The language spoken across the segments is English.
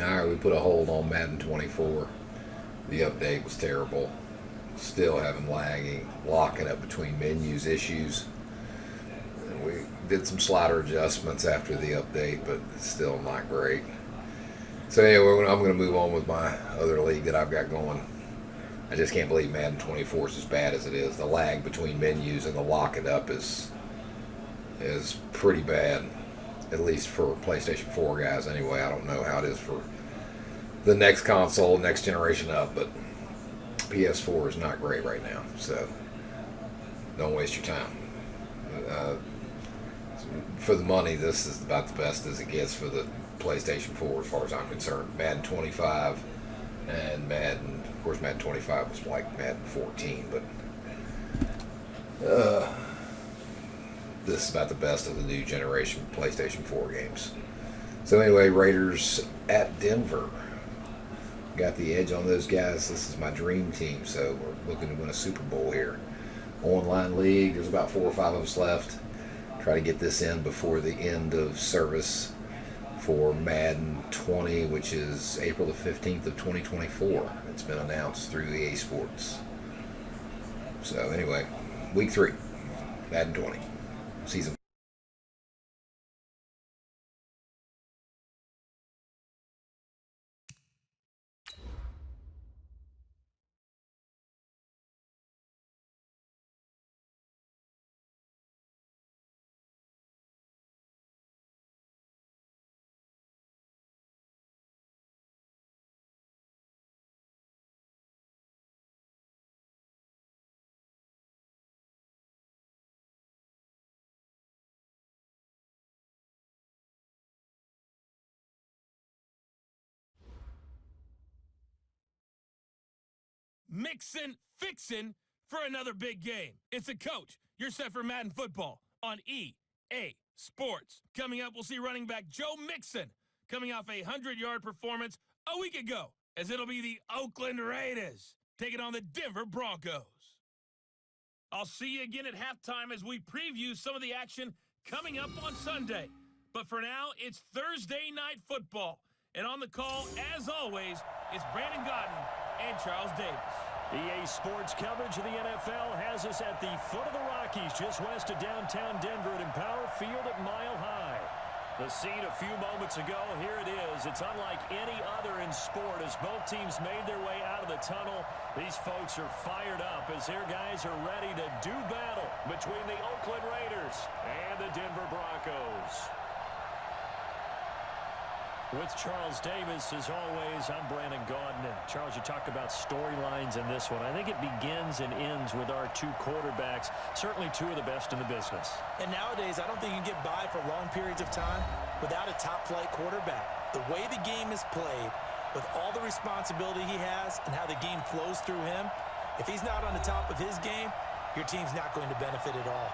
All right, we put a hold on Madden 24. The update was terrible. Still having lagging, locking up between menus issues. And we did some slider adjustments after the update, but it's still not great. So anyway, I'm going to move on with my other league that I've got going. I just can't believe Madden 24 is as bad as it is. The lag between menus and the locking up is pretty bad, at least for PlayStation 4 guys. Anyway, I don't know how it is for the next console, next generation up, but PS4 is not great right now. So don't waste your time. Uh, for the money, this is about the best as it gets for the PlayStation 4 as far as I'm concerned. Madden 25 and Madden, of course, Madden 25 was like Madden 14, but this is about the best of the new generation PlayStation 4 games. So anyway, Raiders at Denver. Got the edge on those guys. This is my dream team, so we're looking to win a Super Bowl here. Online league, there's about 4 or 5 of us left. Try to get this in before the end of service for Madden 20, which is April the 15th of 2024. It's been announced through EA Sports. So anyway, week 3, Madden 20, season. Mixin', fixin' for another big game. It's a coach. You're set for Madden football on EA Sports. Coming up, we'll see running back Joe Mixon coming off a 100-yard performance a week ago, as it'll be the Oakland Raiders taking on the Denver Broncos. I'll see you again at halftime as we preview some of the action coming up on Sunday. But for now, it's Thursday Night Football. And on the call, as always, it's Brandon Godden and Charles Davis. EA Sports coverage of the NFL has us at the foot of the Rockies, just west of downtown Denver at Empower Field at Mile High. The scene a few moments ago, here it is. It's unlike any other in sport as both teams made their way out of the tunnel. These folks are fired up as their guys are ready to do battle between the Oakland Raiders and the Denver Broncos. With Charles Davis, as always, I'm Brandon Gaudin. Charles, you talk about storylines in this one. I think it begins and ends with our 2 quarterbacks, certainly 2 of the best in the business. And nowadays, I don't think you can get by for long periods of time without a top-flight quarterback. The way the game is played, with all the responsibility he has and how the game flows through him, if he's not on the top of his game, your team's not going to benefit at all.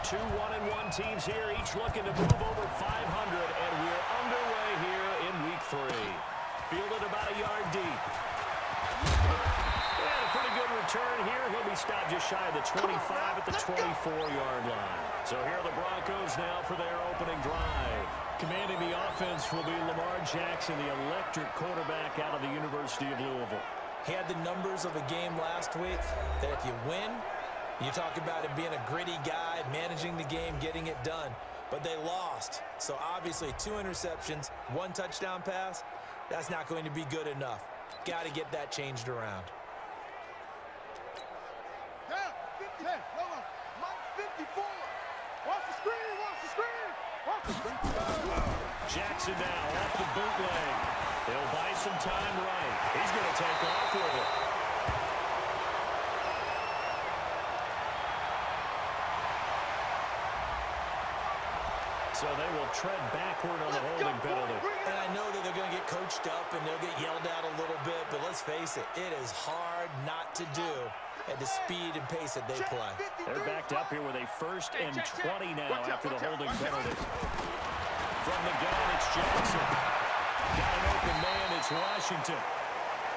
Two 1-1 teams here, each looking to move over 500, and we're underway here in week 3. Fielded about a yard deep. And a pretty good return here. He'll be stopped just shy of the 25 at the 24-yard line. So here are the Broncos now for their opening drive. Commanding the offense will be Lamar Jackson, the electric quarterback out of the University of Louisville. He had the numbers of a game last week that if you win, you talk about him being a gritty guy, managing the game, getting it done. But they lost. So obviously 2 interceptions, 1 touchdown pass, that's not going to be good enough. Got to get that changed around. Yeah, 50, hey, no, no, Mike 54. Watch the screen, watch the screen, watch the screen. Jackson now off the bootleg. They'll buy some time right. He's going to take off with it. So they will tread backward on the holding penalty. And I know that they're going to get coached up and they'll get yelled at a little bit, but let's let's face it, it is hard not to do at the speed and pace that they play. They're backed up here with a 1st and 20 now after the holding penalty. From the gun, it's Jackson. Got an open man, it's Washington.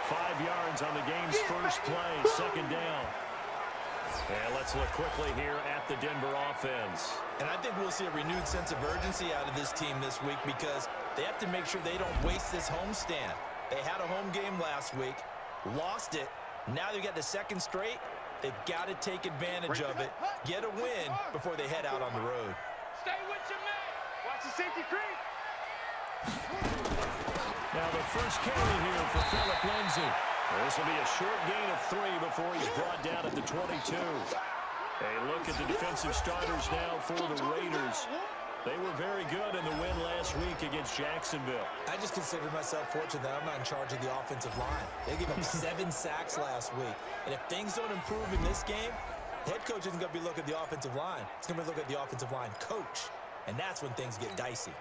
5 yards on the game's first play, 2nd down. And let's look quickly here at the Denver offense. And I think we'll see a renewed sense of urgency out of this team this week because they have to make sure they don't waste this homestand. They had a home game last week, lost it. Now they got the 2nd straight. They've got to take advantage of it, get a win before they head out on the road. Stay with your man. Watch the safety creep. Now the first carry here for Phillip Lindsay. This will be a short gain of 3 before he's brought down at the 22. A look at the defensive starters now for the Raiders. They were very good in the win last week against Jacksonville. I just consider myself fortunate that I'm not in charge of the offensive line. They gave up 7 sacks last week. And if things don't improve in this game, the head coach isn't going to be looking at the offensive line. He's going to be looking at the offensive line coach. And that's when things get dicey.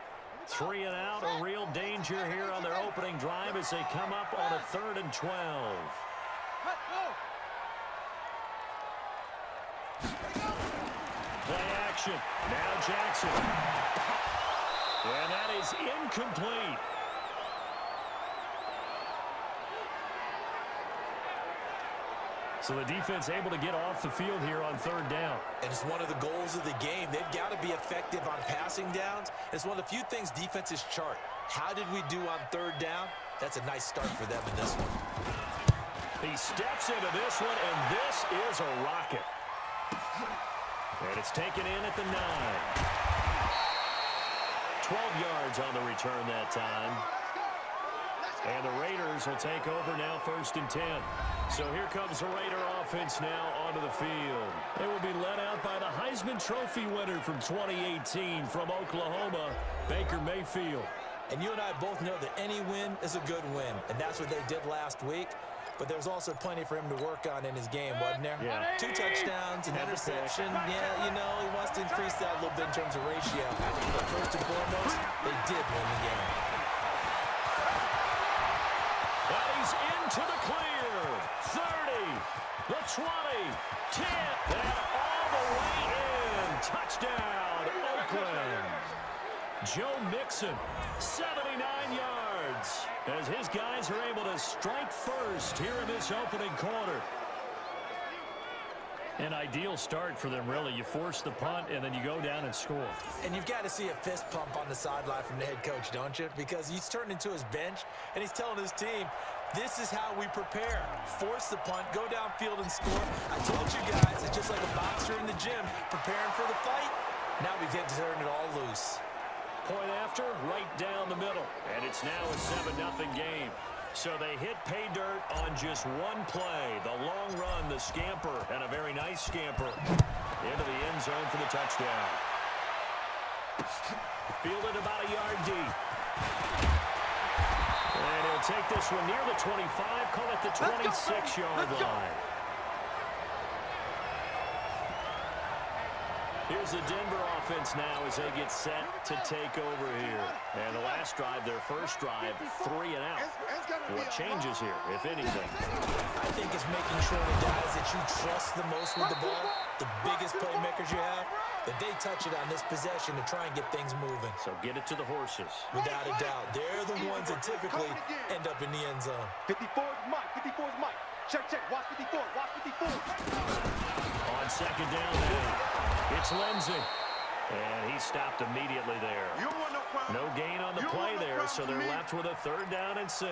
3 and out, a real danger here on their opening drive as they come up on a 3rd and 12. Play action. Now Jackson. And that is incomplete. So the defense able to get off the field here on 3rd down. And it's one of the goals of the game. They've got to be effective on passing downs. It's one of the few things defenses chart. How did we do on 3rd down? That's a nice start for them in this one. He steps into this one, and this is a rocket. And it's taken in at the 9. 12 yards on the return that time. And the Raiders will take over now 1st and 10. So here comes the Raider offense now onto the field. They will be led out by the Heisman Trophy winner from 2018 from Oklahoma, Baker Mayfield. And you and I both know that any win is a good win, and that's what they did last week. But there's also plenty for him to work on in his game, wasn't there? Yeah. 2 touchdowns, an interception. Yeah, you know, he wants to increase that a little bit in terms of ratio. But first and foremost, they did win the game. But he's into the clear. 30, the 20, 10, and all the way in. Touchdown, Oakland. Joe Mixon, 79 yards, as his guys are able to strike first here in this opening quarter. An ideal start for them, really. You force the punt, and then you go down and score. And you've got to see a fist pump on the sideline from the head coach, don't you? Because he's turned into his bench, and he's telling his team, this is how we prepare. Force the punt, go downfield and score. I told you guys, it's just like a boxer in the gym preparing for the fight. Now we get to turn it all loose. Point after, right down the middle. And it's now a 7-0 game. So they hit pay dirt on just one play. The long run, the scamper, and a very nice scamper into the end zone for the touchdown. Fielded about a yard deep. And he'll take this one near the 25, call it the 26-yard line. Here's the Denver offense now as they get set to take over here. And the last drive, their first drive, 3 and out. What changes here, if anything? I think it's making sure the guys that you trust the most with the ball, the biggest playmakers you have, that they touch it on this possession to try and get things moving. So get it to the horses. Without a doubt. They're the ones that typically end up in the end zone. 54 is Mike. 54 is Mike. Check, check. Watch 54. Watch 54. On second down now, it's Lindsay. And he stopped immediately there. No gain on the play there, so they're left with a 3rd down and 6.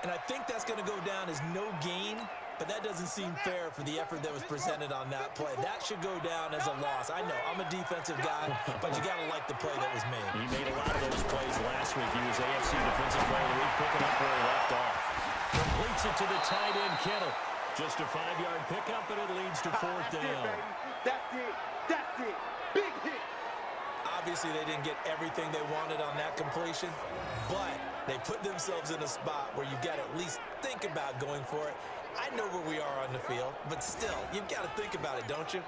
And I think that's going to go down as no gain, but that doesn't seem fair for the effort that was presented on that play. That should go down as a loss. I know, I'm a defensive guy, but you got to like the play that was made. He made a lot of those plays last week. He was AFC Defensive Player of the Week, picking up where he left off. Completes it to the tight end, Kittle. Just a 5-yard pickup, and it leads to 4th down. That's it. That's it. Big hit. Obviously, they didn't get everything they wanted on that completion, but they put themselves in a spot where you've got to at least think about going for it. I know where we are on the field, but still, you've got to think about it, don't you?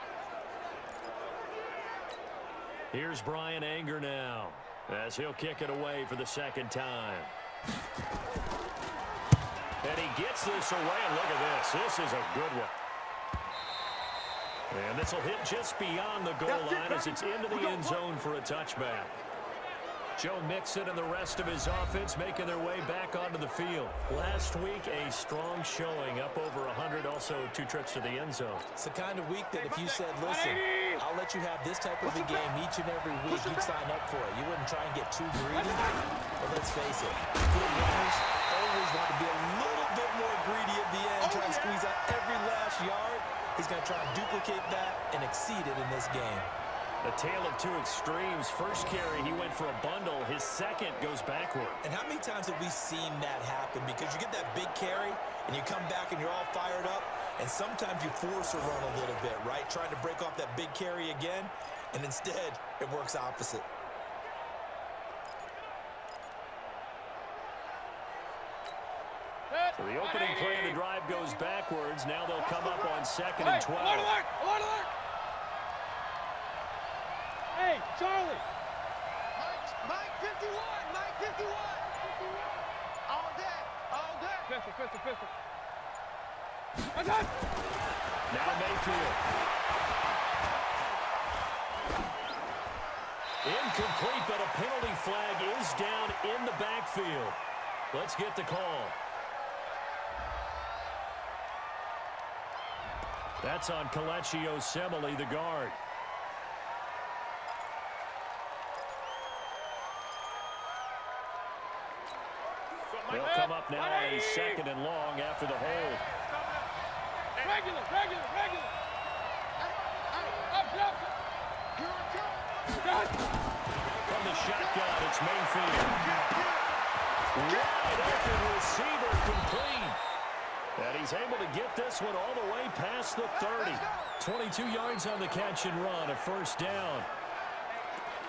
Here's Brian Anger now, as he'll kick it away for the 2nd time. And he gets this away, and look at this. This is a good one. And this will hit just beyond the goal line as it's into the end zone for a touchback. Joe Mixon and the rest of his offense making their way back onto the field. Last week, a strong showing, up over 100, also 2 trips to the end zone. It's the kind of week that if you said, listen, I'll let you have this type of a game each and every week, you'd sign up for it. You wouldn't try and get too greedy. But let's face it, good runners always want to be a little bit more greedy at the end, try to squeeze out every last yard. He's going to try and duplicate that and exceed it in this game. A tale of 2 extremes. First carry, he went for a bundle. His second goes backward. And how many times have we seen that happen? Because you get that big carry, and you come back and you're all fired up, and sometimes you force a run a little bit, right? Trying to break off that big carry again, and instead, it works opposite. So the opening play of the drive goes backwards. Now they'll come up on 2nd and 12. Alert, alert, alert! Hey, Charlie! Mike 51! Mike 51! All day! All day! Pistol, pistol, pistol. Now Mayfield. Incomplete, but a penalty flag is down in the backfield. Let's get the call. That's on Kelechi Osemele, the guard. They'll come up now on a 2nd and long after the hold. Regular! From the shotgun, it's Mayfield. Wide open receiver, complete. And he's able to get this one all the way past the 30. 22 yards on the catch and run, a first down.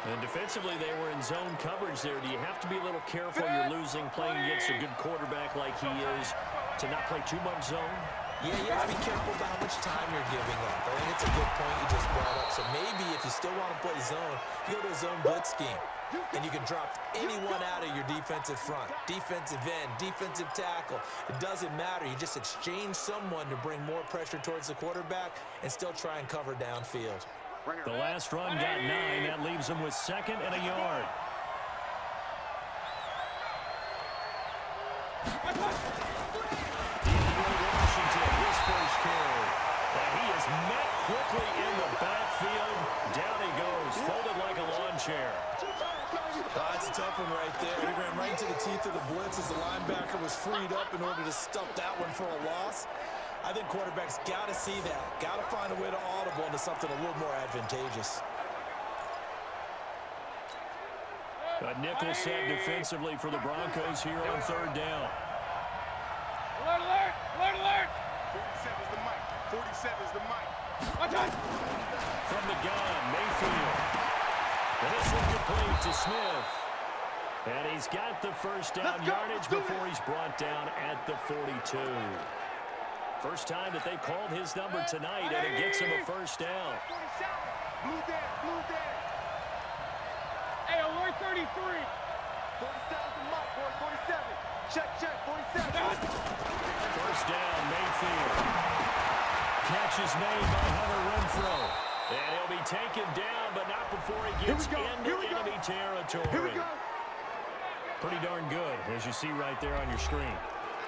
And defensively, they were in zone coverage there. Do you have to be a little careful? You're losing, playing against a good quarterback like he is, to not play too much zone? Yeah, you have to be careful about how much time you're giving up. I think it's a good point you just brought up. So maybe if you still want to play zone, you go to a zone blitz scheme. And you can drop anyone out of your defensive front. Defensive end, defensive tackle. It doesn't matter. You just exchange someone to bring more pressure towards the quarterback and still try and cover downfield. The last run got 9. That leaves them with 2nd and a yard. Washington, his first carry. And he is met quickly in the backfield. Down he goes, folded like a lawn chair. That's a tough one right there. He ran right into the teeth of the blitz as the linebacker was freed up in order to stuff that one for a loss. I think quarterbacks got to see that. Got to find a way to audible into something a little more advantageous. A nickel set defensively for the Broncos here on 3rd down. Alert, alert! Alert, alert! 47 is the mic. 47 is the mic. From the gun, Mayfield. And this one complete to Smith. And he's got the first down yardage before he's brought down at the 42. First time that they've called his number tonight, and it gets him a first down. Blue down, blue down. Hey, alert 33! 47 is the mic, boy. 47. Check, check, 47. First down, Mayfield. Catch is made by Hunter Renfrow. And he'll be taken down, but not before he gets into enemy territory. Here we go. Pretty darn good, as you see right there on your screen.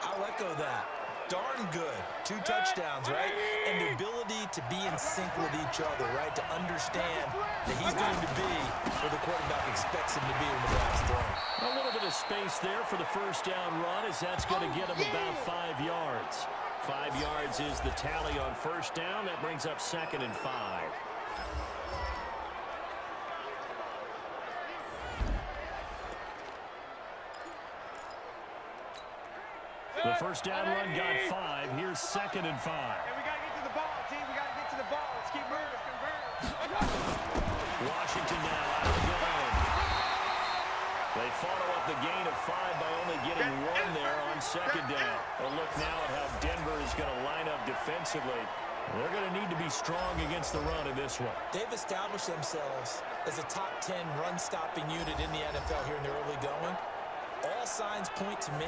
I'll echo that. Darn good. 2 touchdowns, right? And the ability to be in sync with each other, right? To understand that he's going to be where the quarterback expects him to be when the ball's thrown. A little bit of space there for the first down run, as that's going to get him about 5 yards. 5 yards is the tally on first down. That brings up 2nd and 5. The first down run got 5. Here's 2nd and 5. Hey, we got to get to the ball, team. We got to get to the ball. Let's keep moving. Washington now out of the gun. They follow up the gain of 5 by only getting 1 there on 2nd down. A look now at how Denver is going to line up defensively. They're going to need to be strong against the run in this one. They've established themselves as a top 10 run-stopping unit in the NFL here in the early going. All signs point to me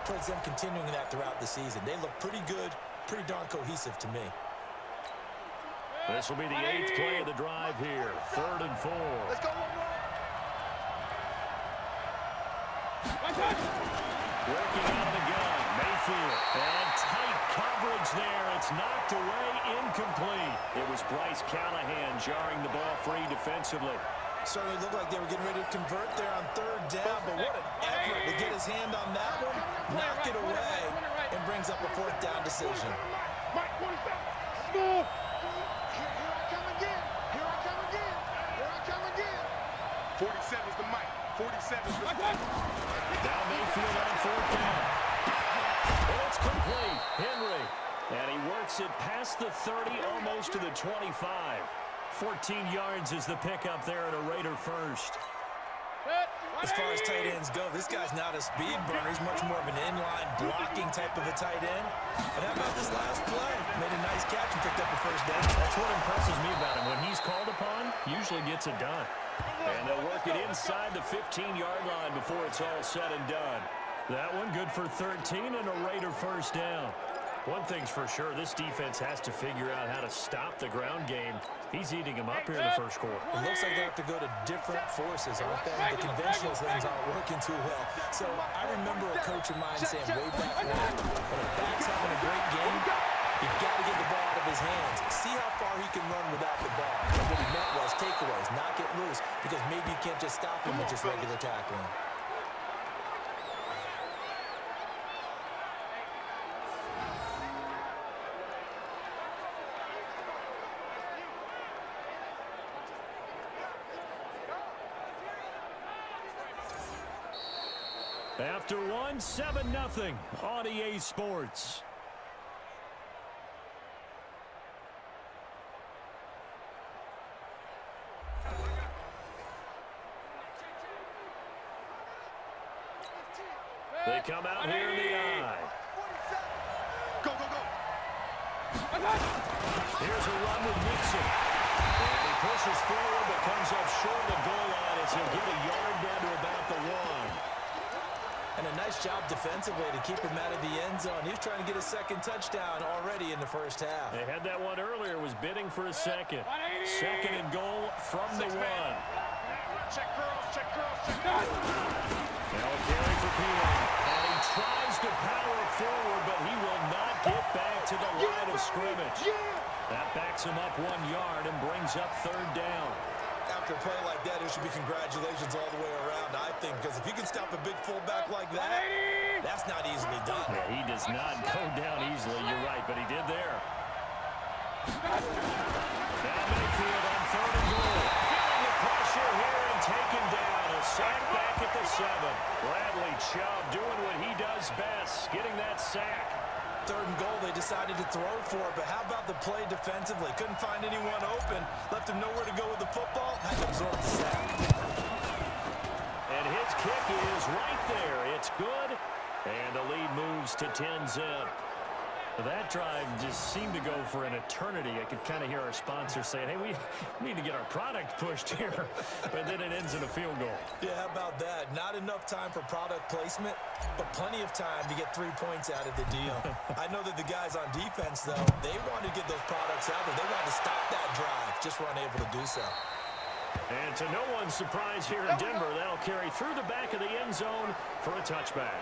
towards them continuing that throughout the season. They look pretty good, pretty darn cohesive to me. This will be the 8th play of the drive here. 3rd and 4. Let's go one more. Working out of the gun, Mayfield. And tight coverage there. It's knocked away, incomplete. It was Bryce Callahan jarring the ball free defensively. Certainly looked like they were getting ready to convert there on 3rd down, but what an effort to get his hand on that one, knock it away, and brings up a 4th down decision. Mike, 47. Smooth. Here I come again. Here I come again. Here I come again. 47's the mic. 47's the mic. Now Mayfield on 4th down. And it's complete. Henry. And he works it past the 30, almost to the 25. 14 yards is the pickup there at a Raider first. As far as tight ends go, this guy's not a speed burner. He's much more of an inline blocking type of a tight end. But how about this last play? Made a nice catch and picked up a 1st down. That's what impresses me about him. When he's called upon, usually gets it done. And they'll work it inside the 15-yard line before it's all said and done. That one good for 13 and a Raider 1st down. One thing's for sure, this defense has to figure out how to stop the ground game. He's eating them up here in the 1st quarter. It looks like they have to go to different forces, aren't they? The conventional things aren't working too well. So I remember a coach of mine saying way back when a back's having a great game, you've got to get the ball out of his hands. See how far he can run without the ball. And what he meant was takeaways, knock it loose, because maybe you can't just stop him with just regular tackling. After one, 7-0 on EA Sports. They come out here in the eye. Go, go, go. Here's a run with Mixon. And he pushes forward but comes up short of the goal line as he'll get a yard down to about the 1. And a nice job defensively to keep him out of the end zone. He was trying to get a 2nd touchdown already in the 1st half. They had that one earlier, was bidding for a 2nd. 2nd and goal from the 1. Check girls, check girls, check girls. Now a carry for Peter. And he tries to power forward, but he will not get back to the line of scrimmage. That backs him up 1 yard and brings up 3rd down. After a play like that, there should be congratulations all the way around, I think, because if you can stop a big fullback like that, that's not easily done. Yeah, he does not go down easily, you're right, but he did there. Now Mayfield on 3rd and goal. Feeling the pressure here and taken down. A sack back at the 7. Bradley Chubb doing what he does best, getting that sack. 3rd and goal, they decided to throw for it, but how about the play defensively? Couldn't find anyone open, left him nowhere to go with the football, had to absorb the sack. And his kick is right there. It's good, and the lead moves to 10-zip. That drive just seemed to go for an eternity. I could kind of hear our sponsor saying, hey, we need to get our product pushed here. But then it ends in a field goal. Yeah, how about that? Not enough time for product placement, but plenty of time to get 3 points out of the deal. I know that the guys on defense, though, they wanted to get those products out there. They wanted to stop that drive, just weren't able to do so. And to no one's surprise here in Denver, that'll carry through the back of the end zone for a touchback.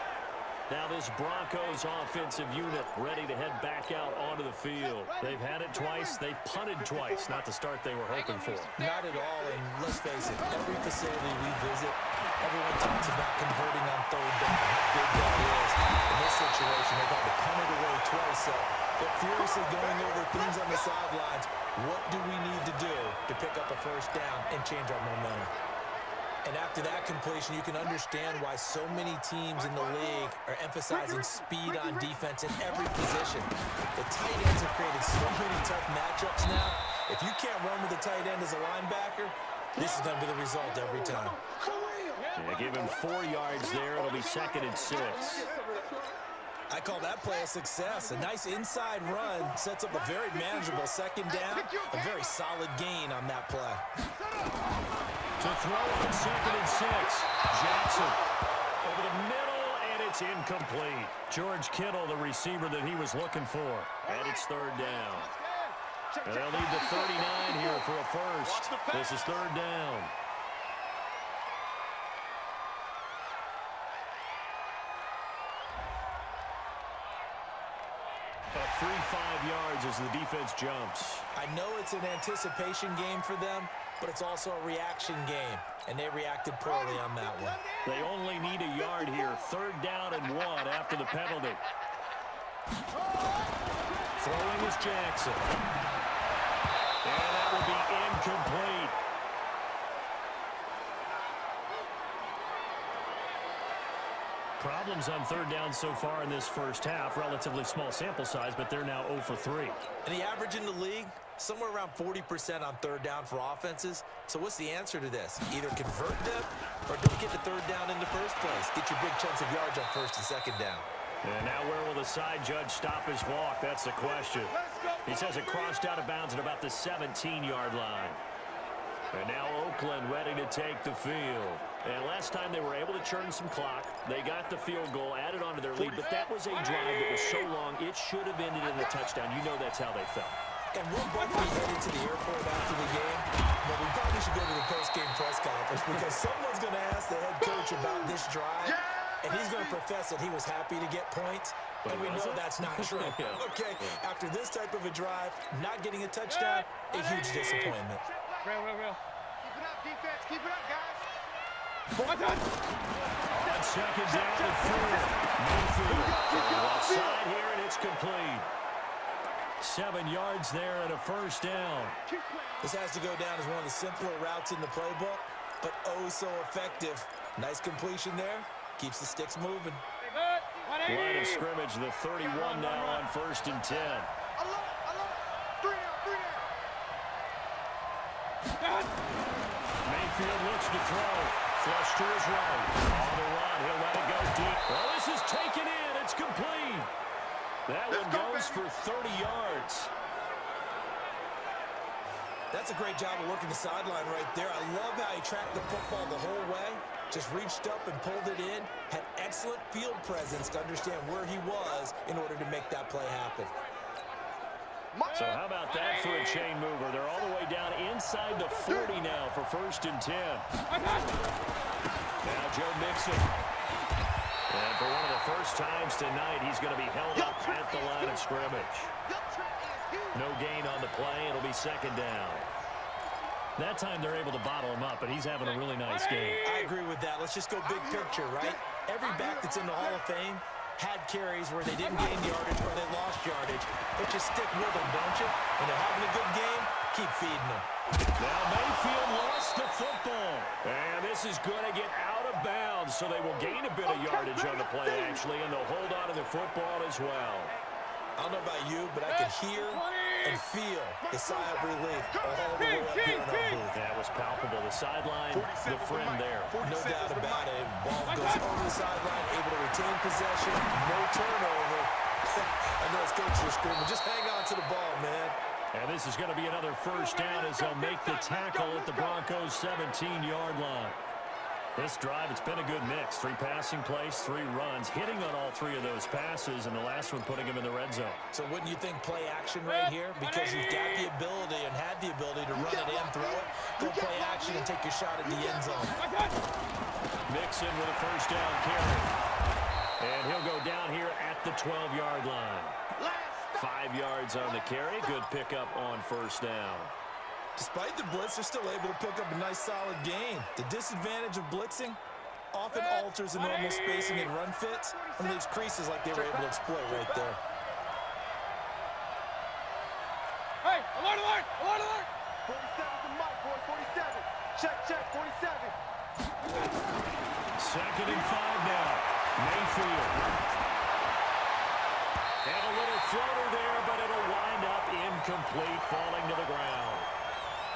Now this Broncos offensive unit ready to head back out onto the field. They've had it twice. They've punted twice. Not the start they were hoping for. Not at all, and let's face it, every facility we visit, everyone talks about converting on 3rd down, how big that is. In this situation, they've had to punt it away twice, so they're furiously going over things on the sidelines. What do we need to do to pick up a 1st down and change our momentum? And after that completion, you can understand why so many teams in the league are emphasizing speed on defense in every position. The tight ends have created so many tough matchups now. If you can't run with a tight end as a linebacker, this is going to be the result every time. Yeah, give him 4 yards there. It'll be 2nd and 6. I call that play a success. A nice inside run sets up a very manageable 2nd down. A very solid gain on that play. To throw on 2nd and 6. Jackson over the middle. It's incomplete. George Kittle, the receiver that he was looking for. And it's third down. And they'll need the 39 here for a first. This is third down. A free 5 yards as the defense jumps. I know it's an anticipation game for them, but it's also a reaction game, and they reacted poorly on that one. They only need a yard here. Third down and 1 after the penalty. Throwing is Jackson. And that will be incomplete. Problems on third down so far in this first half. Relatively small sample size, but they're now 0 for 3. And the average in the league, somewhere around 40% on third down for offenses. So what's the answer to this? Either convert them or don't get the third down in the first place. Get your big chunks of yards on first and second down. And now where will the side judge stop his walk? That's the question. He says it crossed out of bounds at about the 17-yard line. And now Oakland ready to take the field. And last time they were able to churn some clock. They got the field goal, added on to their lead, but that was a drive that was so long, it should have ended in a touchdown. You know that's how they felt. And we'll both be headed to the airport after the game, but we probably should go to the post-game press conference because someone's going to ask the head coach about this drive, and he's going to profess that he was happy to get points, and we know that's not true. Okay, after this type of a drive, not getting a touchdown, a huge disappointment. Real. Keep it up, defense. Keep it up, guys. On second down and 4. Mayfield on the left side here, and it's complete. 7 yards there and a first down. This has to go down as one of the simpler routes in the playbook, but oh so effective. Nice completion there. Keeps the sticks moving. Line of scrimmage, the 31 now on first and 10. I love it. 3 down. Mayfield looks to throw. Flush to his right. On the run, he'll let it go deep. Well, this is taken in. It's complete. That one goes for 30 yards. That's a great job of working the sideline right there. I love how he tracked the football the whole way. Just reached up and pulled it in. Had excellent field presence to understand where he was in order to make that play happen. So how about that for a chain mover? They're all the way down inside the 40 now for first and 10. Now Joe Mixon. And for one of the first times tonight, he's going to be held up at the line of scrimmage. No gain on the play. It'll be second down. That time they're able to bottle him up, but he's having a really nice game. I agree with that. Let's just go big picture, right? Every back that's in the Hall of Fame had carries where they didn't gain yardage or they lost yardage. But you stick with them, don't you? When they're having a good game, keep feeding them. Now Mayfield lost the football. And this is going to get out of bounds, so they will gain a bit of yardage on the play, actually, and they'll hold on to the football as well. I don't know about you, but I could hear and feel the sigh of relief all the way up here in our booth. That was palpable. The sideline, the friend there. No doubt about it. Ball goes over the sideline, able to retain possession, no turnover. I know his coaches are screaming, just hang on to the ball, man. And this is going to be another first down as they'll make the tackle at the Broncos' 17-yard line. This drive, it's been a good mix. 3 passing plays, 3 runs, hitting on all 3 of those passes, and the last one putting him in the red zone. So wouldn't you think play action right here? Because you've got the ability and had the ability to run it and throw it. Go play action and take your shot at the end zone. Mixon with a first down carry. And he'll go down here at the 12-yard line. 5 yards on the carry. Good pickup on first down. Despite the blitz, they're still able to pick up a nice solid gain. The disadvantage of blitzing often alters the normal spacing and run fits and leaves creases like they were able to exploit right there. Hey, alert! 47's the mic, boy, 47. Check, 47. Second and 5 now. Mayfield. And a little floater there, but it'll wind up incomplete, falling to the ground.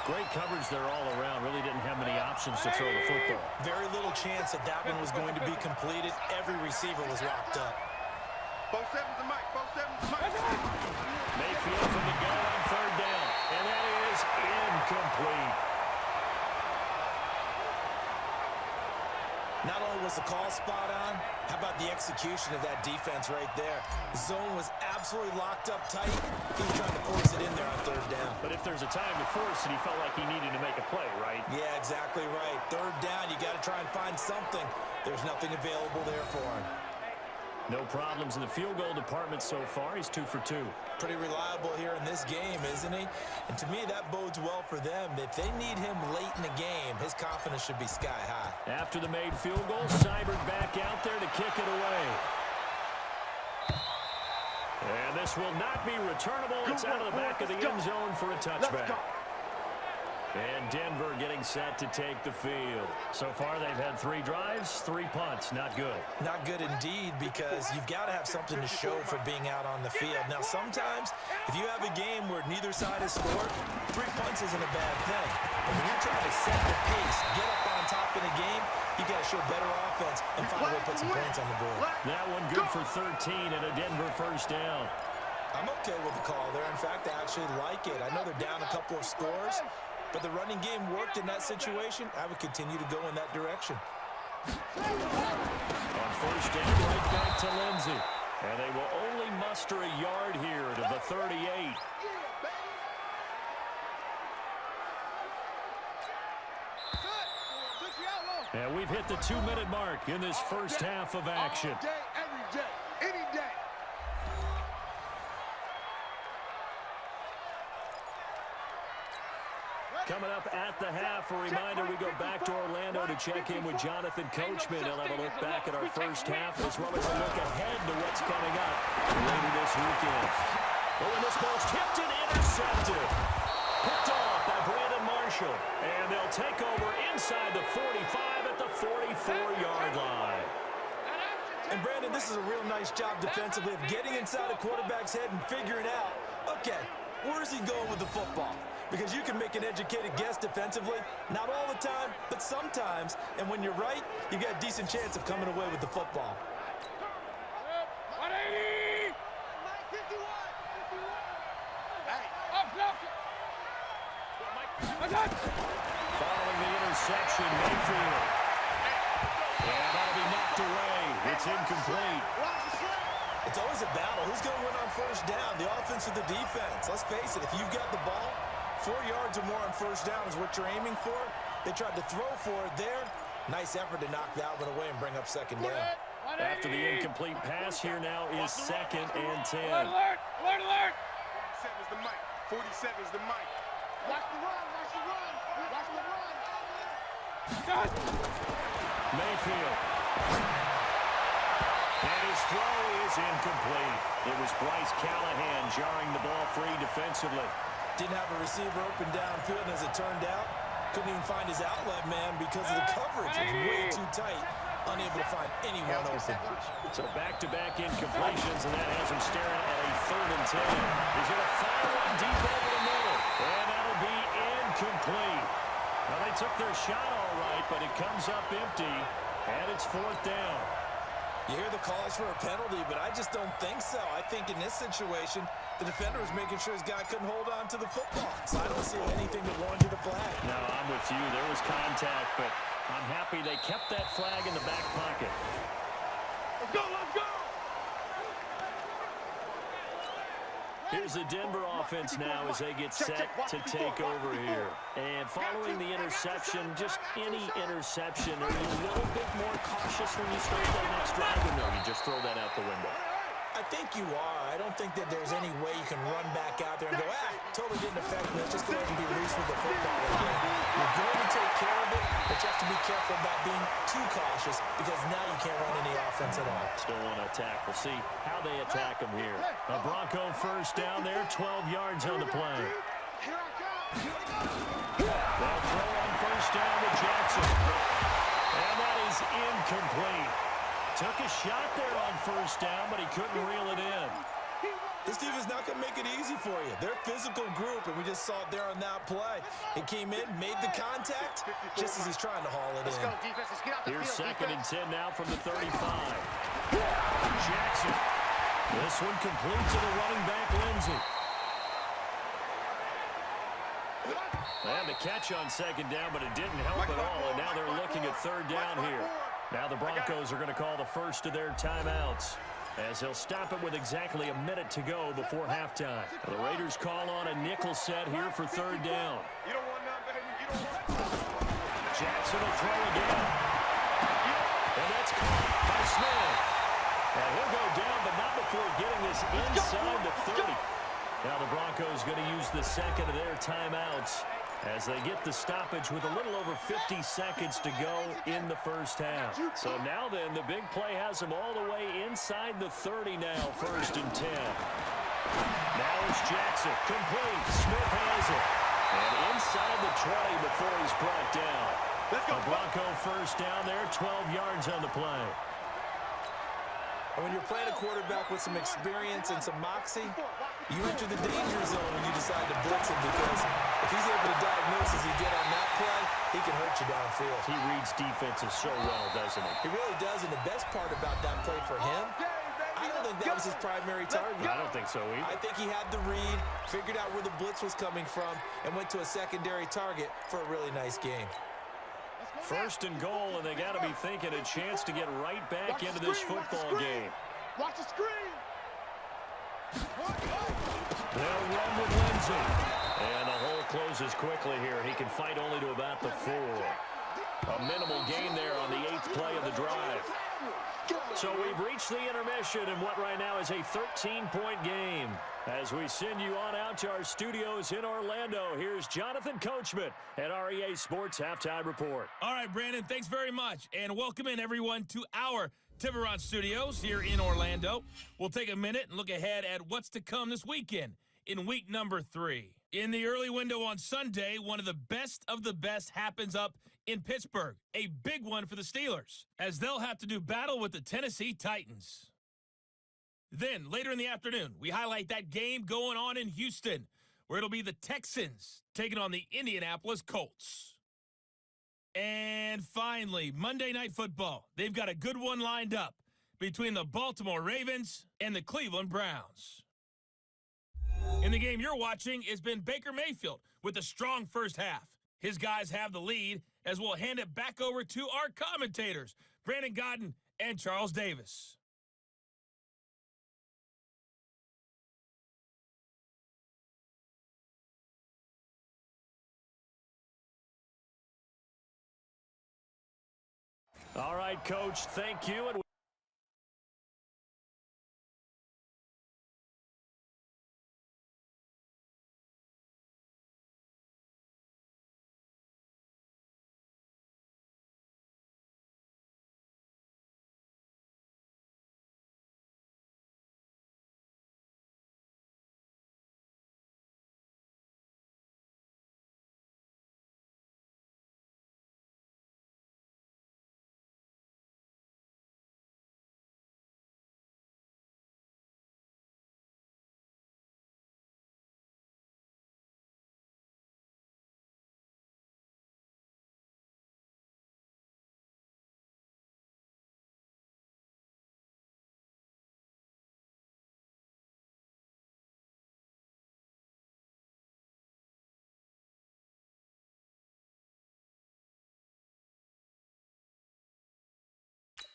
Great coverage there all around. Really didn't have many options to throw the football. Very little chance that that one was going to be completed. Every receiver was locked up. 47's the mic, 47's the mic. Mayfield from the goal on third down. And that is incomplete. Not only was the call spot on, how about the execution of that defense right there? The zone was absolutely locked up tight. He was trying to force it in there on third down. But if there's a time to force it, he felt like he needed to make a play, right? Yeah, exactly right. Third down, you got to try and find something. There's nothing available there for him. No problems in the field goal department so far. He's 2 for 2. Pretty reliable here in this game, isn't he? And to me, that bodes well for them. If they need him late in the game, his confidence should be sky high. After the made field goal, Seibert back out there to kick it away. And this will not be returnable. It's out of the back of the end zone for a touchback. And Denver getting set to take the field. So far, they've had 3 drives, 3 punts. Not good. Not good indeed, because you've got to have something to show for being out on the field. Now, sometimes, if you have a game where neither side has scored, 3 punts isn't a bad thing. But when you're trying to set the pace, get up on top in a game, you got to show better offense and find a way to put some points on the board. That one good for 13 and a Denver first down. I'm okay with the call there. In fact, I actually like it. I know they're down a couple of scores, but the running game worked in that situation. I would continue to go in that direction. On first down, right back to Lindsey. And they will only muster a yard here to the 38. And we've hit the 2-minute mark in this first half of action. All day, every day, any day. Coming up at the half, a reminder, we go back to Orlando to check in with Jonathan Coachman. He'll have a look back at our first half as well as a look ahead to what's coming up later this weekend. Oh, and this ball's tipped and intercepted. Picked off by Brandon Marshall. And they'll take over inside the 45 at the 44-yard line. And Brandon, this is a real nice job defensively of getting inside a quarterback's head and figuring out, okay, where is he going with the football? Because you can make an educated guess defensively, not all the time, but sometimes. And when you're right, you got a decent chance of coming away with the football. 180! Mike 51! Hey, up, Following the interception, Mayfield. And that'll be knocked away. It's incomplete. It's always a battle. Who's going to win on first down? The offense or the defense? Let's face it, if you've got the ball, 4 yards or more on first down is what you're aiming for. They tried to throw for it there. Nice effort to knock that one away and bring up second down. After the incomplete pass, here now is 2nd and 10. Alert! Alert! Alert! 47 is the mic. 47 is the mic. Watch the run! Watch the run! Watch the run! Mayfield. And his throw is incomplete. It was Bryce Callahan jarring the ball free defensively. Didn't have a receiver open downfield, and as it turned out, couldn't even find his outlet man because of the coverage. It was way too tight. Unable to find anyone open. So back-to-back incompletions, and that has him staring at a 3rd and 10. He's going to fire one deep over the middle, and that'll be incomplete. Well, they took their shot all right, but it comes up empty, and it's 4th down. You hear the calls for a penalty, but I just don't think so. I think in this situation, the defender was making sure his guy couldn't hold on to the football. So I don't see anything that warranted a flag. No, I'm with you. There was contact, but I'm happy they kept that flag in the back pocket. Let's go! Let's go! Here's the Denver offense now as they get set to take over here. And following the interception, just any interception, are you a little bit more cautious when you start that next drive? Or no, you just throw that out the window? I think you are. I don't think that there's any way you can run back out there and go, totally didn't affect me. Let's just go ahead and be loose with the football again. You're going to take care of it, but you have to be careful about being too cautious because now you can't run any offense at all. Still want to attack. We'll see how they attack them here. A Bronco first down there, 12 yards on the play. They'll throw on first down to Jackson. And that is incomplete. Took a shot there on first down, but he couldn't reel it in. This team is not going to make it easy for you. They're a physical group, and we just saw it there on that play. He came in, made the contact, just as he's trying to haul it in. Here's 2nd and 10 now from the 35. Jackson. This one complete to the running back, Lindsey. And the catch on 2nd down, but it didn't help at all, and now they're looking at 3rd down here. Now the Broncos are going to call the first of their timeouts, as they'll stop it with exactly a minute to go before halftime. The Raiders call on a nickel set here for third down. You don't want none, baby. You don't want. Jackson will throw again. And that's caught by Smith. And he'll go down, but not before getting this inside the 30. Now the Broncos going to use the second of their timeouts as they get the stoppage with a little over 50 seconds to go in the first half. So now then, the big play has them all the way inside the 30 now, 1st and 10. Now it's Jackson, complete. Smith has it. And inside the 20 before he's brought down. A Bronco first down there, 12 yards on the play. And when you're playing a quarterback with some experience and some moxie, you enter the danger zone when you decide to blitz him, because if he's able to diagnose as he did on that play, he can hurt you downfield. He reads defenses so well, doesn't he? He really does, and the best part about that play for him, I don't think that was his primary target. I don't think so either. I think he had the read, figured out where the blitz was coming from, and went to a secondary target for a really nice game. 1st and goal, and they got to be thinking a chance to get right back into this football game. Watch the screen. They'll run with Lindsey. And the hole closes quickly here. He can fight only to about the 4. A minimal gain there on the 8th play of the drive. So we've reached the intermission in what right now is a 13-point game. As we send you on out to our studios in Orlando, here's Jonathan Coachman at REA Sports Halftime Report. All right, Brandon, thanks very much. And welcome in, everyone, to our Tiburon Studios here in Orlando. We'll take a minute and look ahead at what's to come this weekend in week number 3. In the early window on Sunday, one of the best happens up in Pittsburgh. A big one for the Steelers, as they'll have to do battle with the Tennessee Titans. Then, later in the afternoon, we highlight that game going on in Houston, where it'll be the Texans taking on the Indianapolis Colts. And finally, Monday Night Football. They've got a good one lined up between the Baltimore Ravens and the Cleveland Browns. In the game you're watching has been Baker Mayfield with a strong first half. His guys have the lead, as we'll hand it back over to our commentators, Brandon Godden and Charles Davis. All right, Coach, thank you. And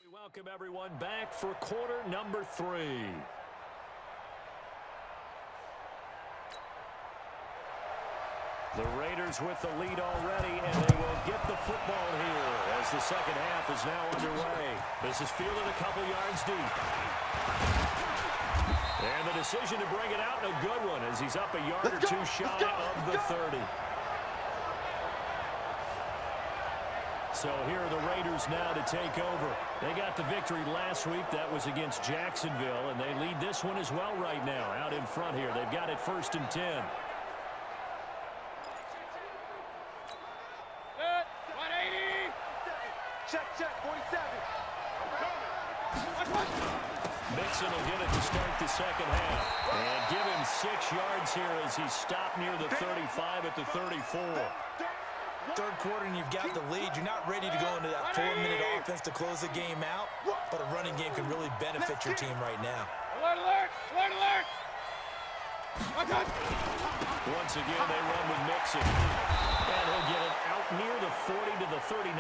we welcome everyone back for quarter number 3. The Raiders with the lead already, and they will get the football here as the second half is now underway. This is fielded a couple yards deep. And the decision to bring it out, a good one, as he's up a yard or two shy of the 30. So here are the Raiders now to take over. They got the victory last week. That was against Jacksonville, and they lead this one as well right now out in front here. They've got it 1st and 10. Good. 180. Check, 47. Mixon will get it to start the second half. And give him 6 yards here as he's stopped near the 35 at the 34. Third quarter and you've got the lead. You're not ready to go into that 4-minute offense to close the game out, but a running game can really benefit your team right now. Alert, alert, alert, alert. Once again, they run with Mixon. And he'll get it out near the 40 to the 39.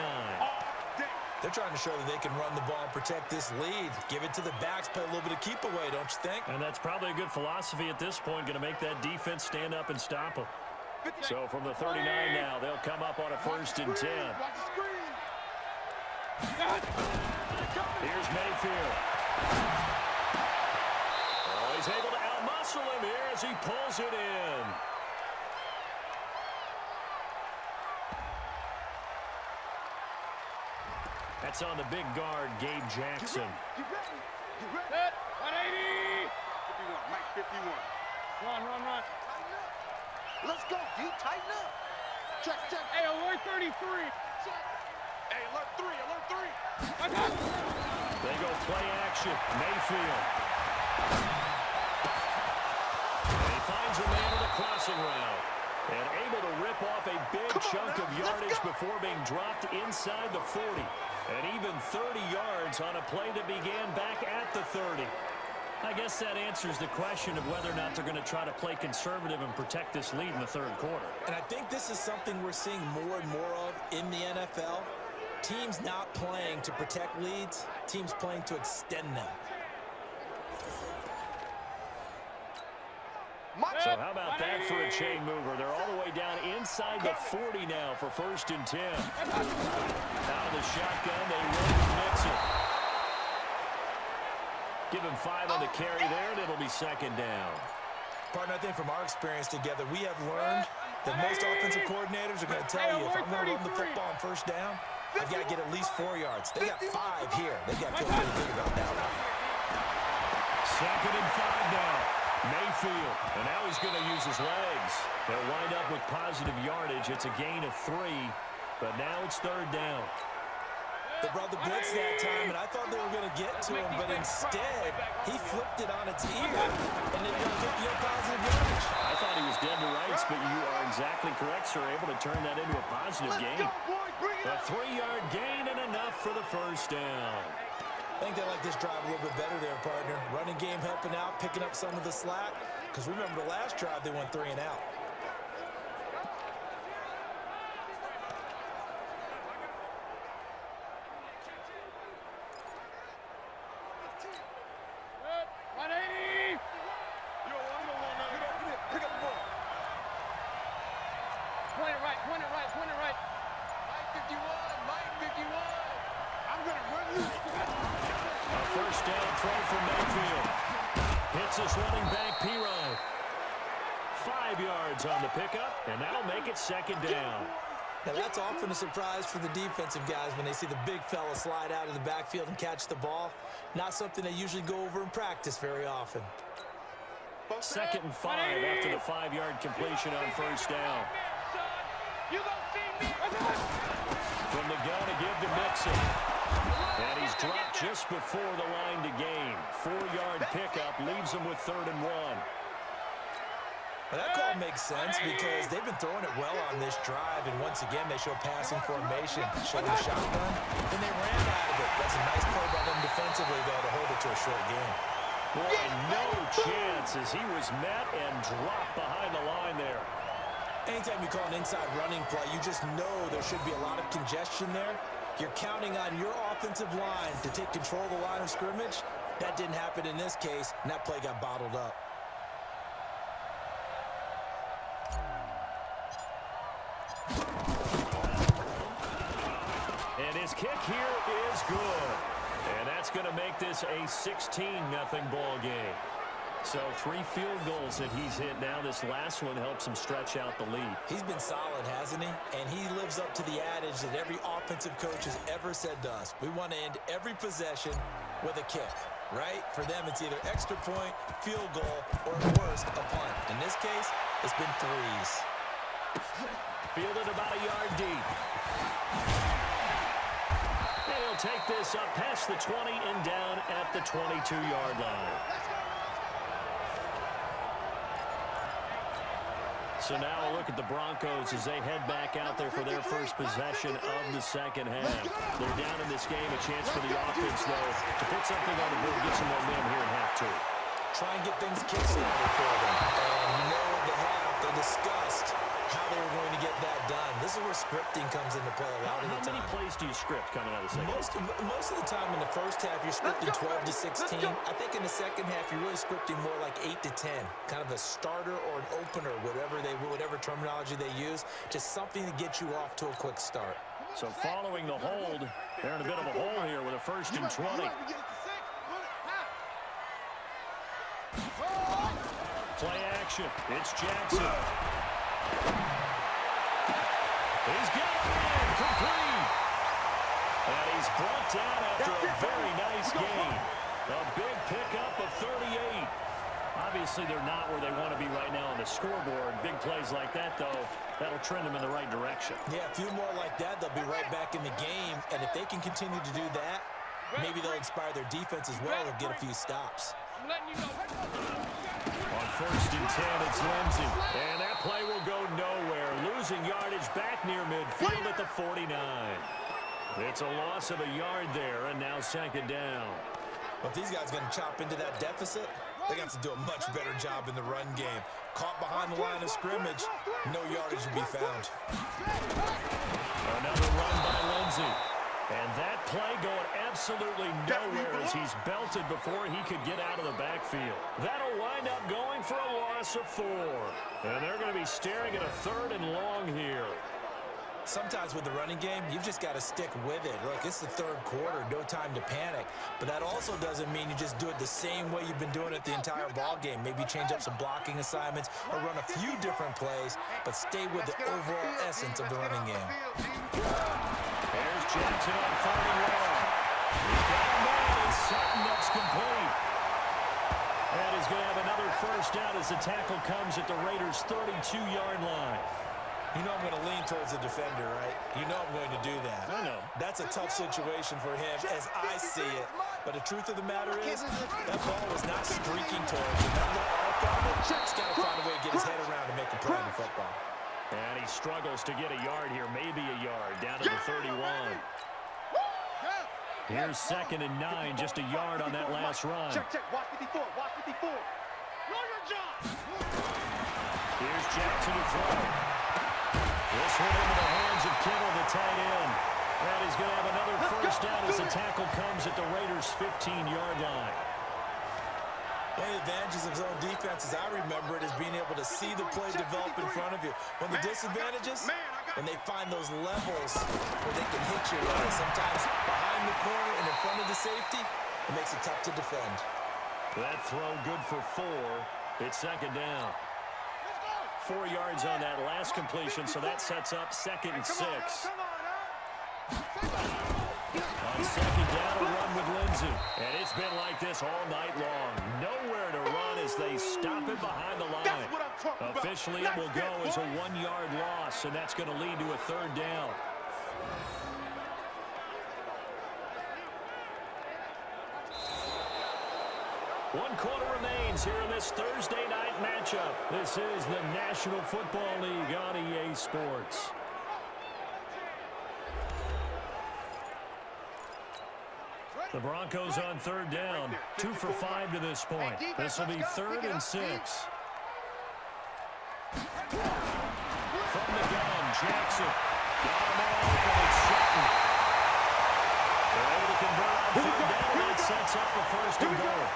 They're trying to show that they can run the ball and protect this lead. Give it to the backs, play a little bit of keep away, don't you think? And that's probably a good philosophy at this point, going to make that defense stand up and stop them. So from the 39 now, they'll come up on a 1st and 10. Watch the screen. Here's Mayfield. Oh, he's able to outmuscle him here as he pulls it in. That's on the big guard, Gabe Jackson. Get ready. Get ready. Set. 180. 51. Mike 51. Run. Tighten up. Let's go, D. Tighten up. Check. Hey, alert 33. Check. Hey, alert 3. They go play action. Mayfield. And he finds a man in the crossing route. And able to rip off a big chunk of yardage before being dropped inside the 40. And even 30 yards on a play that began back at the 30. I guess that answers the question of whether or not they're going to try to play conservative and protect this lead in the 3rd quarter. And I think this is something we're seeing more and more of in the NFL. Teams not playing to protect leads, teams playing to extend them. So how about that for a chain mover? They're all the way down inside the 40 now for 1st and 10. Out of the shotgun, they run with Mixon. Give him 5 on the carry there, and it'll be 2nd down. Partner, I think from our experience together, we have learned that most offensive coordinators are going to tell you, if I'm going to run the football on 1st down, I've got to get at least 4 yards. They got 5 here. They got to feel pretty good about that one. 2nd and 5 now. Mayfield, and now he's going to use his legs. They'll wind up with positive yardage. It's a gain of 3, but now it's 3rd down. They brought the blitz that time, and I thought they were going to get to him, but instead, he flipped it on its ear, and they're going to get you a positive yardage. I thought he was dead to rights, but you are exactly correct, sir. Able to turn that into a positive gain. A 3-yard gain and enough for the 1st down. I think they like this drive a little bit better there, partner. Running game helping out, picking up some of the slack. Because remember the last drive, they went 3 and out. Running back Pirro. 5 yards on the pickup, and that'll make it 2nd down. Now that's often a surprise for the defensive guys when they see the big fella slide out of the backfield and catch the ball. Not something they usually go over in practice very often. 2nd and 5 after the 5-yard completion on 1st down. From the gun to give to Mixon. And he's dropped just before the line to gain. 4-yard pickup leaves him with 3rd and 1. Well, that call makes sense because they've been throwing it well on this drive, and once again they show passing formation, showing the shotgun, and they ran out of it. That's a nice play by them defensively, though, to hold it to a short game. Boy, no chance as he was met and dropped behind the line there. Anytime you call an inside running play, you just know there should be a lot of congestion there. You're counting on your offensive line to take control of the line of scrimmage. That didn't happen in this case, and that play got bottled up. And his kick here is good. And that's going to make this a 16-0 ball game. So 3 field goals that he's hit now. This last one helps him stretch out the lead. He's been solid, hasn't he? And he lives up to the adage that every offensive coach has ever said to us. We want to end every possession with a kick, right? For them, it's either extra point, field goal, or at worst, a punt. In this case, it's been 3s. Fielded about a yard deep. And he'll take this up past the 20 and down at the 22-yard line. So now a look at the Broncos as they head back out there for their first possession of the 2nd half. They're down in this game. A chance for the offense, though, to put something on the board, get some momentum here in half 2. Try and get things kick-started for them. And you know what they have. They discussed how they were going to get that done. This This is where scripting comes into play a lot of the time. How many plays do you script coming out of the second half? Most of the time in the first half, you're scripting 12 to 16. I think in the second half, you're really scripting more like 8 to 10. Kind of a starter or an opener, whatever terminology they use. Just something to get you off to a quick start. So following the hold, they're in a bit of a hole here with a 1st and 20. Play action. It's Jackson. He's got it complete. And he's brought down after a very nice game. A big pickup of 38. Obviously, they're not where they want to be right now on the scoreboard. Big plays like that, though, that'll trend them in the right direction. Yeah, a few more like that, they'll be right back in the game. And if they can continue to do that, maybe they'll inspire their defense as well and get a few stops. On 1st and 10, it's Lindsey. And that play will go nowhere. Losing yardage back near midfield at the 49. It's a loss of a yard there, and now 2nd down. But if these guys are going to chop into that deficit, they got to do a much better job in the run game. Caught behind the line of scrimmage, no yardage to be found. Another run by Lindsey. And that play going absolutely nowhere as he's belted before he could get out of the backfield. That'll wind up going for a loss of 4. And they're going to be staring at a 3rd and long here. Sometimes with the running game, you've just got to stick with it. Look, it's the 3rd quarter, no time to panic. But that also doesn't mean you just do it the same way you've been doing it the entire ball game. Maybe change up some blocking assignments or run a few different plays, but stay with the overall essence of the running game. There's Jackson on 3rd and long. He's got a man and Sutton that's complete. And he's going to have another 1st down as the tackle comes at the Raiders' 32-yard line. You know I'm going to lean towards the defender, right? You know I'm going to do that. I know. That's a tough situation for him as I see it. But the truth of the matter is, that ball was not streaking towards him. That little arc on it, he's got to find a way to get his head around to make a play in the football. And he struggles to get a yard here, maybe a yard, down to the 31. Here's 2nd and 9, just a yard on that last run. Check, watch 54, watch 54. Know your job. Here's Jackson to throw. This one into the hands of Kittle, the tight end. And he's going to have another 1st down as the tackle comes at the Raiders' 15-yard line. One of the advantages of zone defense, as I remember it, is being able to see the play develop in front of you. One of the disadvantages, when they find those levels where they can hit you, sometimes behind the corner and in front of the safety, it makes it tough to defend. That throw good for 4. It's 2nd down. 4 yards on that last completion, so that sets up 2nd and 6. On 2nd down, a run with Lindsey. And it's been like this all night long. Nowhere to run as they stop it behind the line. Officially, it will go as a 1-yard loss, and that's going to lead to a 3rd down. One quarter remains here in this Thursday night matchup. This is the National Football League on EA Sports. The Broncos on 3rd down. 2 for 5 to this point. This will be 3rd and 6. From the gun, Jackson. Got a man open, it's Sutton. They're able to convert on 3rd down. That sets up the 1st and goal.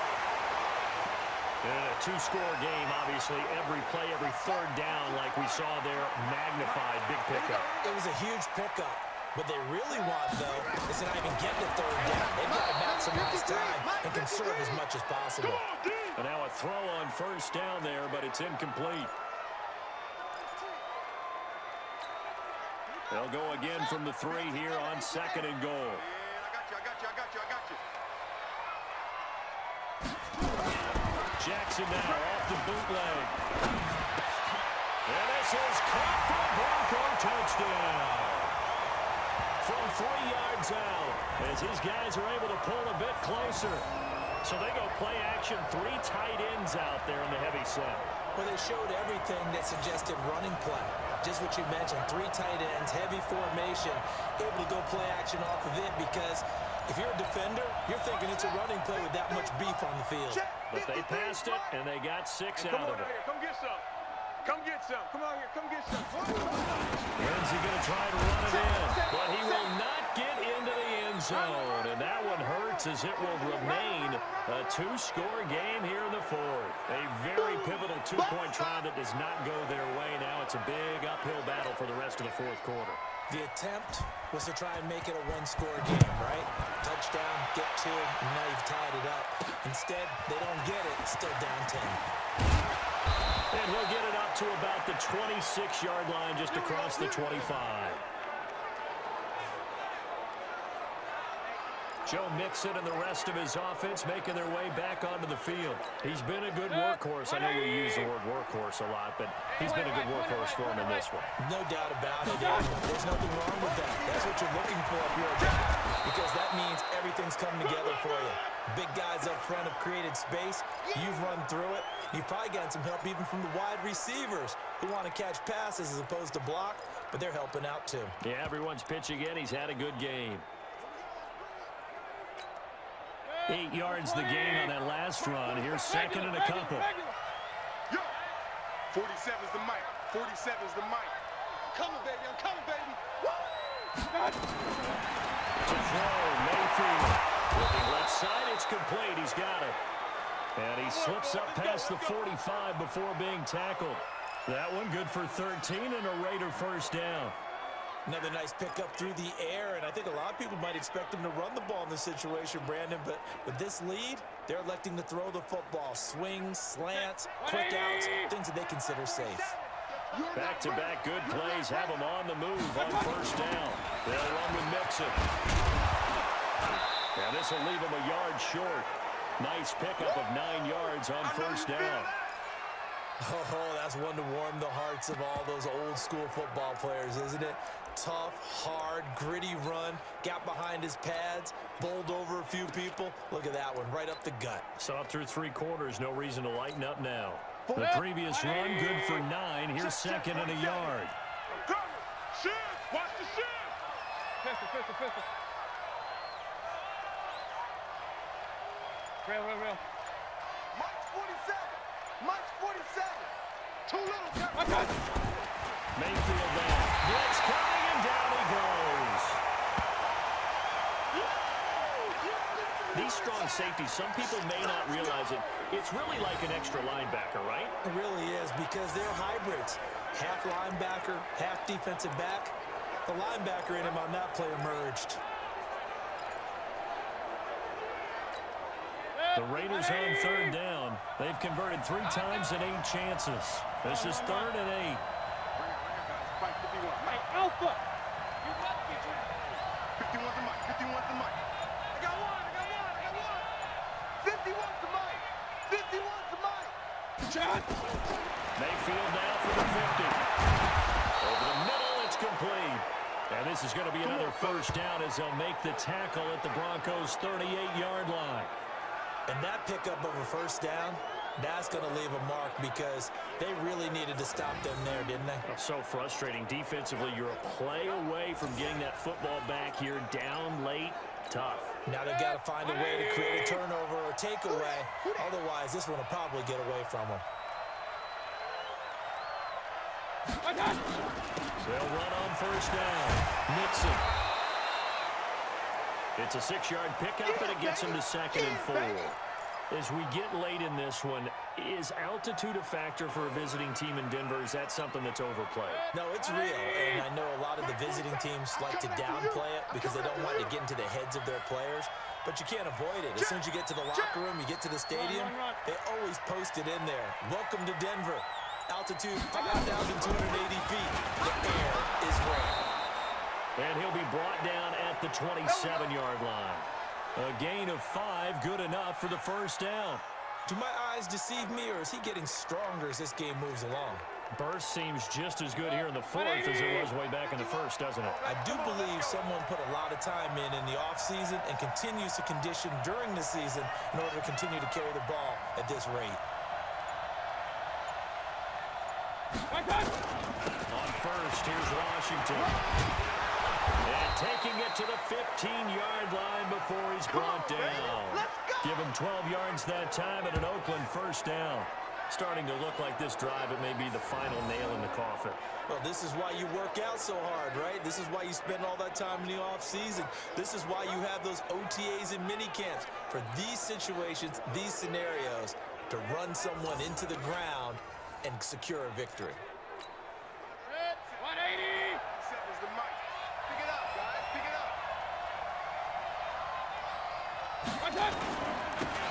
In a 2-score game, obviously, every play, every 3rd down, like we saw there, magnified, big pickup. It was a huge pickup. What they really want, though, is to not even get to 3rd down. They've got to maximize time and conserve as much as possible. And now a throw on 1st down there, but it's incomplete. They'll go again from the 3 here on 2nd and goal. I got you. Jackson now off the bootleg. And this is caught for a Bronco touchdown. From 3 yards out, as his guys are able to pull a bit closer. So they go play action, 3 tight ends out there in the heavy set. Well, they showed everything that suggested running play. Just what you mentioned, 3 tight ends, heavy formation, able to go play action off of it because if you're a defender, you're thinking it's a running play with that much beef on the field. But they passed it, and they got 6 out of it. Come get some. Come get some. Come on here. Come get some. When's he going to try to run it in? But he will not get into the end zone. And that one hurts as it will remain a two-score game here in the fourth. A very pivotal two-point try that does not go their way. Now it's a big uphill battle for the rest of the fourth quarter. The attempt was to try and make it a one-score game, right? Touchdown, get two, and now you've tied it up. Instead, they don't get it. It's still down 10. And he'll get it up to about the 26-yard line just across the 25. Joe Mixon and the rest of his offense making their way back onto the field. He's been a good workhorse. I know we use the word workhorse a lot, but he's been a good workhorse for him in this one. No doubt about it, Daniel. There's nothing wrong with that. That's what you're looking for if you're a guy, because that means everything's coming together for you. Big guys up front have created space. You've run through it. You've probably gotten some help even from the wide receivers who want to catch passes as opposed to block, but they're helping out too. Yeah, everyone's pitching in. He's had a good game. 8 yards the gain on that last run. Here's second and a couple. Yo, 47's the mic. 47's the mic. Coming, baby. I'm coming, baby. To throw, Mayfield. Looking left side, it's complete. He's got it. And he slips up past the 45 before being tackled. That one good for 13 and a Raider first down. Another nice pickup through the air, and I think a lot of people might expect him to run the ball in this situation, Brandon, but with this lead, they're electing to throw the football. Swings, slants, quick outs, things that they consider safe. Back-to-back good plays have them on the move on first down. They'll run with Mixon. And this will leave them a yard short. Nice pickup of 9 yards on first down. Oh, that's one to warm the hearts of all those old-school football players, isn't it? Tough, hard, gritty run, got behind his pads, bowled over a few people. Look at that one, right up the gut. So up through 3 quarters, no reason to lighten up now. The previous run, good for 9. Here's second and a yard. Shift! Watch the shift! Pistol. Real. Mike's 47. Mike's 47. Too little. Mayfield down. Blitz coming, and down he goes. These strong safeties, some people may not realize it. It's really like an extra linebacker, right? It really is, because they're hybrids. Half linebacker, half defensive back. The linebacker in him on that play emerged. The Raiders on third down. They've converted 3 times in 8 chances. This is 3rd and 8. Mike, 51. Mike, Alpha! 51's the mic. 51's the mic. I got one. 51's the mic. 51's the mic. Mayfield now for the 50. Over the middle, it's complete. And this is going to be another first down as they'll make the tackle at the Broncos' 38-yard line. And that pickup of a first down, that's going to leave a mark, because they really needed to stop them there, didn't they? So frustrating. Defensively, you're a play away from getting that football back here down late. Tough. Now They've got to find a way to create a turnover or takeaway. Otherwise, this one will probably get away from them. They'll run on first down. Mixon. It's a 6-yard pickup, and it gets him to 2nd and 4. As we get late in this one, is altitude a factor for a visiting team in Denver? Is that something that's overplayed? No, it's real, and I know a lot of the visiting teams like to downplay it because they don't want to get into the heads of their players, but you can't avoid it. As soon as you get to the locker room, you get to the stadium, they always post it in there. Welcome to Denver. Altitude 5,280 feet. The air is rare. And he'll be brought down at the 27-yard line. A gain of 5, good enough for the first down. Do my eyes deceive me, or is he getting stronger as this game moves along? Burst seems just as good here in the 4th as it was way back in the 1st, doesn't it? I do believe someone put a lot of time in the offseason and continues to condition during the season in order to continue to carry the ball at this rate. On first, here's Washington. And taking it to the 15-yard line before he's brought down. Give him 12 yards that time at an Oakland first down. starting to look like this drive, it may be the final nail in the coffin. Well, this is why you work out so hard, right? This is why you spend all that time in the offseason. This is why you have those OTAs and mini camps for these situations, these scenarios, to run someone into the ground and secure a victory. 180. Seconds the mic. Pick it up, guys. Pick it up.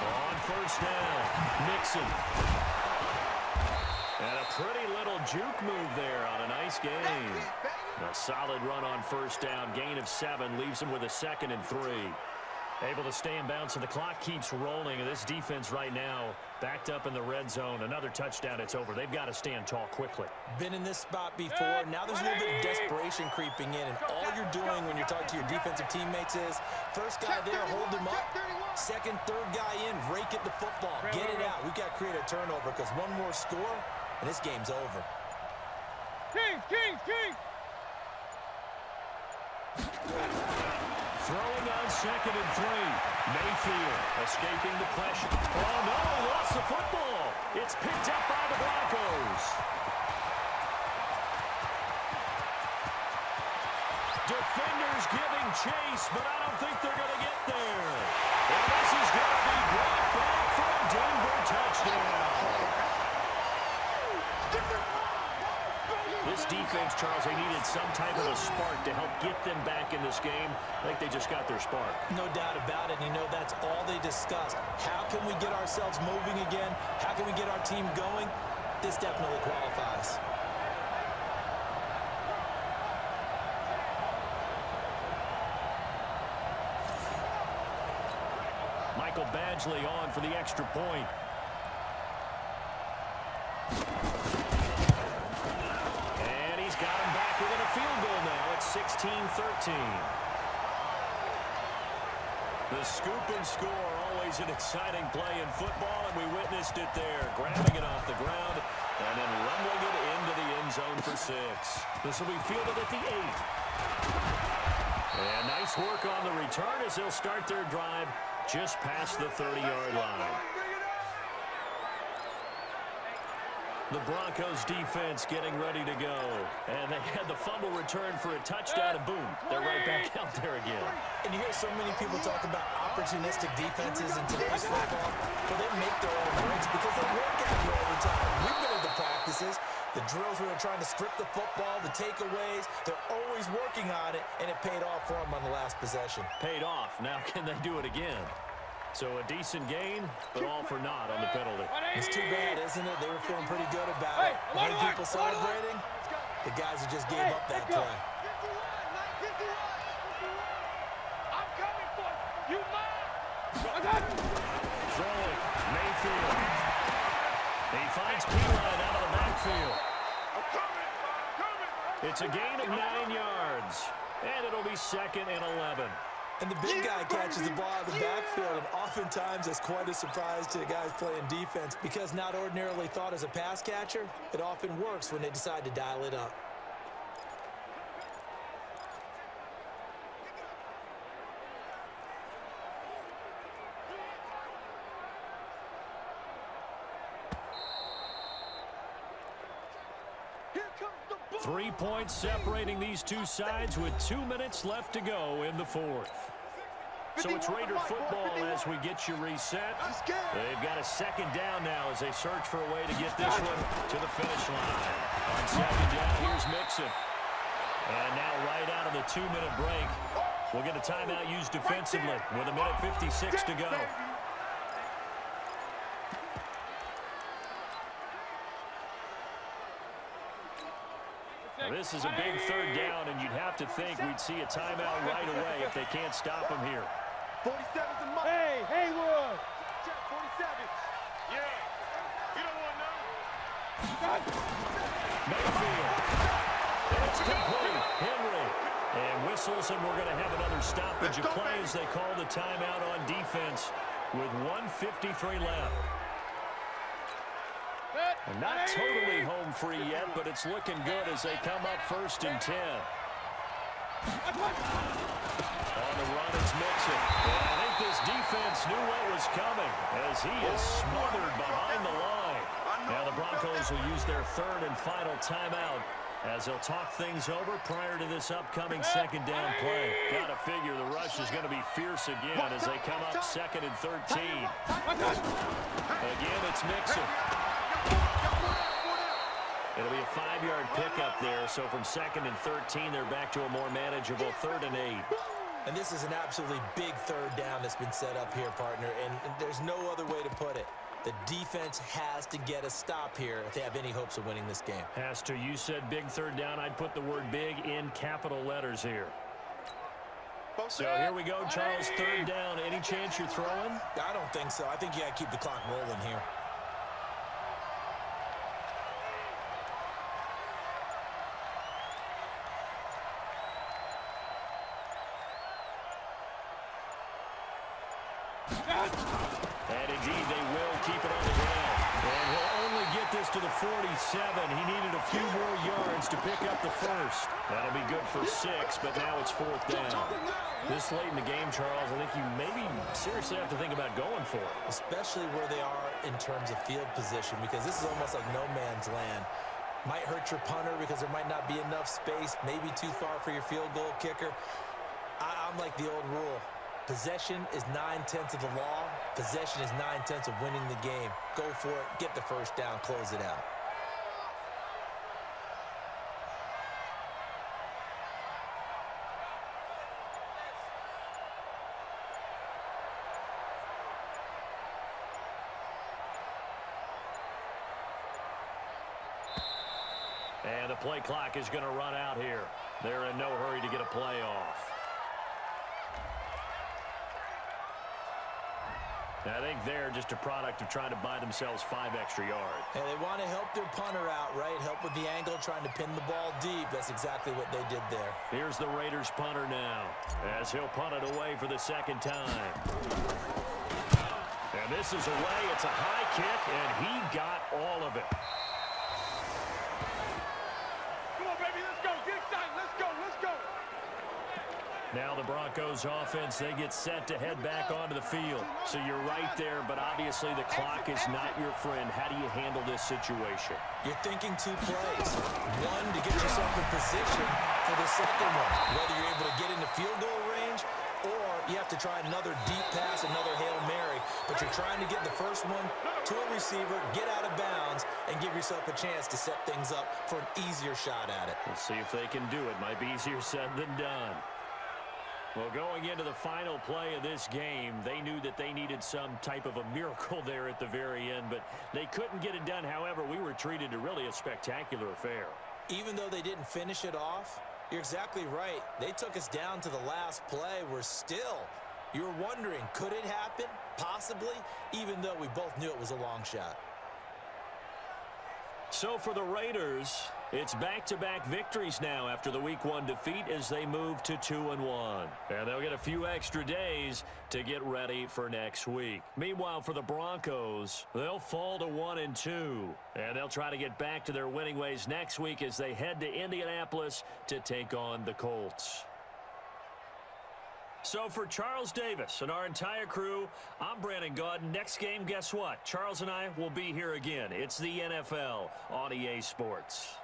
On first down, Mixon. And a pretty little juke move there on a nice game. A solid run on first down. Gain of 7 leaves him with a 2nd and 3. Able to stay in bounds, and the clock keeps rolling. And this defense right now backed up in the red zone. Another touchdown, it's over. They've got to stand tall quickly. Been in this spot before. Now there's a little bit of desperation creeping in, and all you're doing when you're talking to your defensive teammates is first guy there, hold him up. Second, third guy in, rake at the football. Get it out. We've got to create a turnover because one more score, and this game's over. Kings. Throwing on 2nd and 3. Mayfield escaping the pressure. Oh, no, lost the football. It's picked up by the Broncos. Defenders giving chase, but I don't think they're going to get there. And this is going to be brought back for a Denver touchdown. This defense, Charles, they needed some type of a spark to help get them back in this game. I think they just got their spark. No doubt about it. You know, that's all they discussed. How can we get ourselves moving again? How can we get our team going? This definitely qualifies. Michael Badgley on for the extra point. And he's got him back within a field goal now. It's 16-13. The scoop and score, always an exciting play in football, and we witnessed it there. Grabbing it off the ground and then rumbling it into the end zone for 6. This will be fielded at the 8. And nice work on the return as they'll start their drive just past the 30-yard line. The Broncos defense getting ready to go. And they had the fumble return for a touchdown, and boom, they're right back out there again. And you hear so many people talk about opportunistic defenses in today's football, but they make their own breaks because they work out here all the time. We've been at the practices, the drills where they're trying to strip the football, the takeaways. They're always working on it, and it paid off for them on the last possession. Paid off. Now can they do it again? So a decent gain, but all for naught on the penalty. It's too bad, isn't it? They were feeling pretty good about it. When people celebrating, the guys who just gave up that play. I'm coming for you. Throwing, Mayfield. He finds P-Line out of the backfield. It's a gain of 9 yards, and it'll be 2nd and 11. And the big guy catches the ball out of the backfield, and oftentimes that's quite a surprise to the guys playing defense because not ordinarily thought as a pass catcher, it often works when they decide to dial it up. Here comes the ball. 3 points separating these two sides with 2 minutes left to go in the 4th. So it's Raider football as we get you reset. They've got a 2nd down now as they search for a way to get this one to the finish line. On 2nd down, here's Mixon. And now right out of the 2-minute break, we'll get a timeout used defensively with 1:56 to go. Now, this is a big 3rd down, and you'd have to think we'd see a timeout right away if they can't stop him here. 47's a must. Hey, Haywood. Check 47. Yeah. You don't want none. Mayfield. It's complete. Henry. And whistles, and we're going to have another stoppage of play as they call the timeout on defense with 1:53 left. And not totally home free yet, but it's looking good as they come up 1st and 10. On the run, it's Mixon. And I think this defense knew what was coming as he is smothered behind the line. Now the Broncos will use their third and final timeout as they'll talk things over prior to this upcoming second down play. Got to figure the rush is going to be fierce again as they come up 2nd and 13. Again, it's Mixon. It'll be a 5-yard pickup there, so from 2nd and 13, they're back to a more manageable 3rd and 8. And this is an absolutely big third down that's been set up here, partner, and there's no other way to put it. The defense has to get a stop here if they have any hopes of winning this game. Has to. You said big third down. I'd put the word big in capital letters here. So here we go, Charles, third down. Any chance you're throwing? I don't think so. I think you got to keep the clock rolling here. And indeed, they will keep it on the ground. And he'll only get this to the 47. He needed a few more yards to pick up the first. That'll be good for 6, but now it's 4th down. This late in the game, Charles, I think you maybe seriously have to think about going for it. Especially where they are in terms of field position, because this is almost like no man's land. Might hurt your punter because there might not be enough space, maybe too far for your field goal kicker. I'm like the old rule. Possession is 9/10 of the law. Possession is 9/10 of winning the game. Go for it. Get the first down. Close it out. And the play clock is going to run out here. They're in no hurry to get a play off. I think they're just a product of trying to buy themselves 5 extra yards. And they want to help their punter out, right? Help with the angle, trying to pin the ball deep. That's exactly what they did there. Here's the Raiders punter now, as he'll punt it away for the 2nd time. And this is away. It's a high kick, and he got all of it. Come on, baby, let's go. Get excited. Let's go. Let's go. Now the Broncos offense, they get set to head back onto the field. So you're right there, but obviously the clock is not your friend. How do you handle this situation? You're thinking 2 plays. One, to get yourself in position for the second one. Whether you're able to get into field goal range or you have to try another deep pass, another Hail Mary. But you're trying to get the first one to a receiver, get out of bounds, and give yourself a chance to set things up for an easier shot at it. We'll see if they can do it. Might be easier said than done. Well, going into the final play of this game, they knew that they needed some type of a miracle there at the very end, but they couldn't get it done. However, we were treated to really a spectacular affair. Even though they didn't finish it off, you're exactly right. They took us down to the last play. You're wondering, could it happen? Possibly, even though we both knew it was a long shot. So for the Raiders, it's back-to-back victories now after the Week 1 defeat as they move to 2-1. And they'll get a few extra days to get ready for next week. Meanwhile, for the Broncos, they'll fall to 1-2. And they'll try to get back to their winning ways next week as they head to Indianapolis to take on the Colts. So for Charles Davis and our entire crew, I'm Brandon Gaudin. Next game, guess what? Charles and I will be here again. It's the NFL on EA Sports.